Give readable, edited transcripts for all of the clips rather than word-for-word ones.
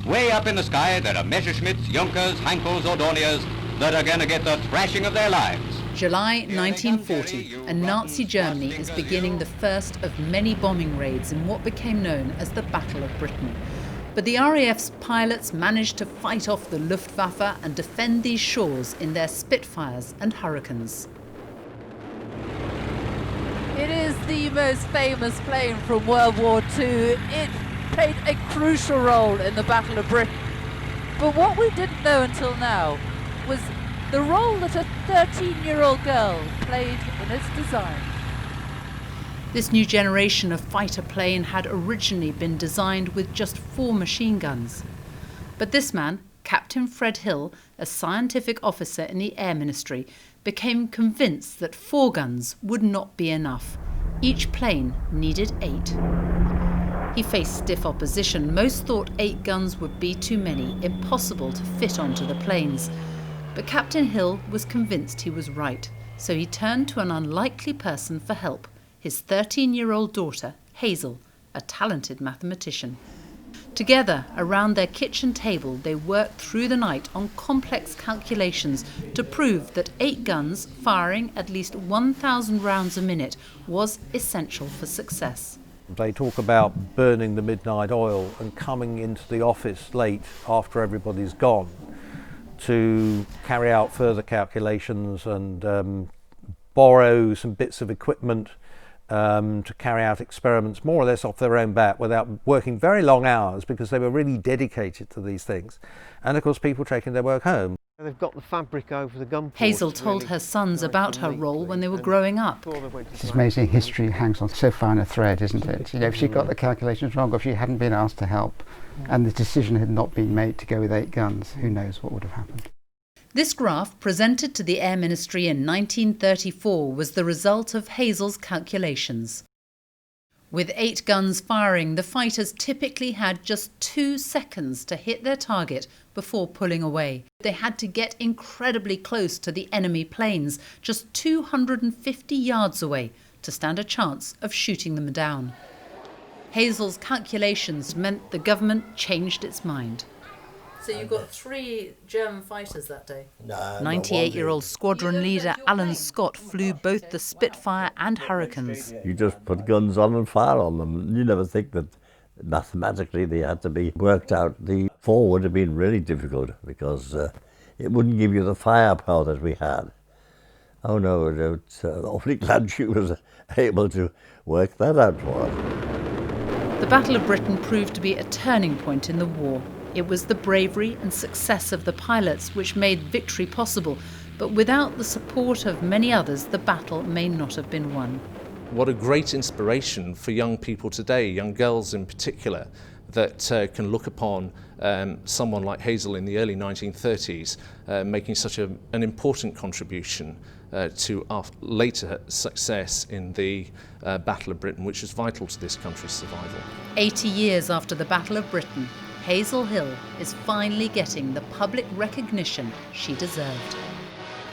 Way up in the sky, there are Messerschmitts, Junkers, Heinkels or Dorniers that are going to get the thrashing of their lives. July 1940, and Nazi Germany is beginning the first of many bombing raids in what became known as the Battle of Britain. But the RAF's pilots managed to fight off the Luftwaffe and defend these shores in their Spitfires and Hurricanes. It is the most famous plane from World War II. It played a crucial role in the Battle of Britain. But what we didn't know until now was the role that a 13-year-old girl played in its design. This new generation of fighter plane had originally been designed with just 4 machine guns. But this man, Captain Fred Hill, a scientific officer in the Air Ministry, became convinced that 4 guns would not be enough. Each plane needed 8. He faced stiff opposition. Most thought 8 guns would be too many, impossible to fit onto the planes. But Captain Hill was convinced he was right, so he turned to an unlikely person for help, his 13-year-old daughter, Hazel, a talented mathematician. Together, around their kitchen table, they worked through the night on complex calculations to prove that 8 guns firing at least 1,000 rounds a minute was essential for success. They talk about burning the midnight oil and coming into the office late after everybody's gone to carry out further calculations and borrow some bits of equipment to carry out experiments more or less off their own bat without working very long hours, because they were really dedicated to these things. And of course people taking their work home. They've got the fabric over the gun. Hazel told her sons about her role when they were growing up. It's amazing, history hangs on so fine a thread, isn't it? You know, if she got the calculations wrong, or if she hadn't been asked to help, and the decision had not been made to go with 8 guns, who knows what would have happened. This graph, presented to the Air Ministry in 1934, was the result of Hazel's calculations. With 8 guns firing, the fighters typically had just 2 seconds to hit their target before pulling away. They had to get incredibly close to the enemy planes, just 250 yards away, to stand a chance of shooting them down. Hazel's calculations meant the government changed its mind. So you got 3 German fighters that day? No. 98-year-old squadron leader Alan Scott flew both the Spitfire and Hurricanes. You just put guns on and fire on them. You never think that mathematically they had to be worked out. The 4 would have been really difficult because it wouldn't give you the firepower that we had. Oh no, it's awfully glad she was able to work that out for us. The Battle of Britain proved to be a turning point in the war. It was the bravery and success of the pilots which made victory possible, but without the support of many others, the battle may not have been won. What a great inspiration for young people today, young girls in particular, that can look upon someone like Hazel in the early 1930s making such an important contribution to our later success in the Battle of Britain, which is vital to this country's survival. 80 years after the Battle of Britain, Hazel Hill is finally getting the public recognition she deserved.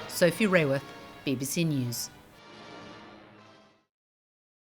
Sophie Rayworth, BBC News.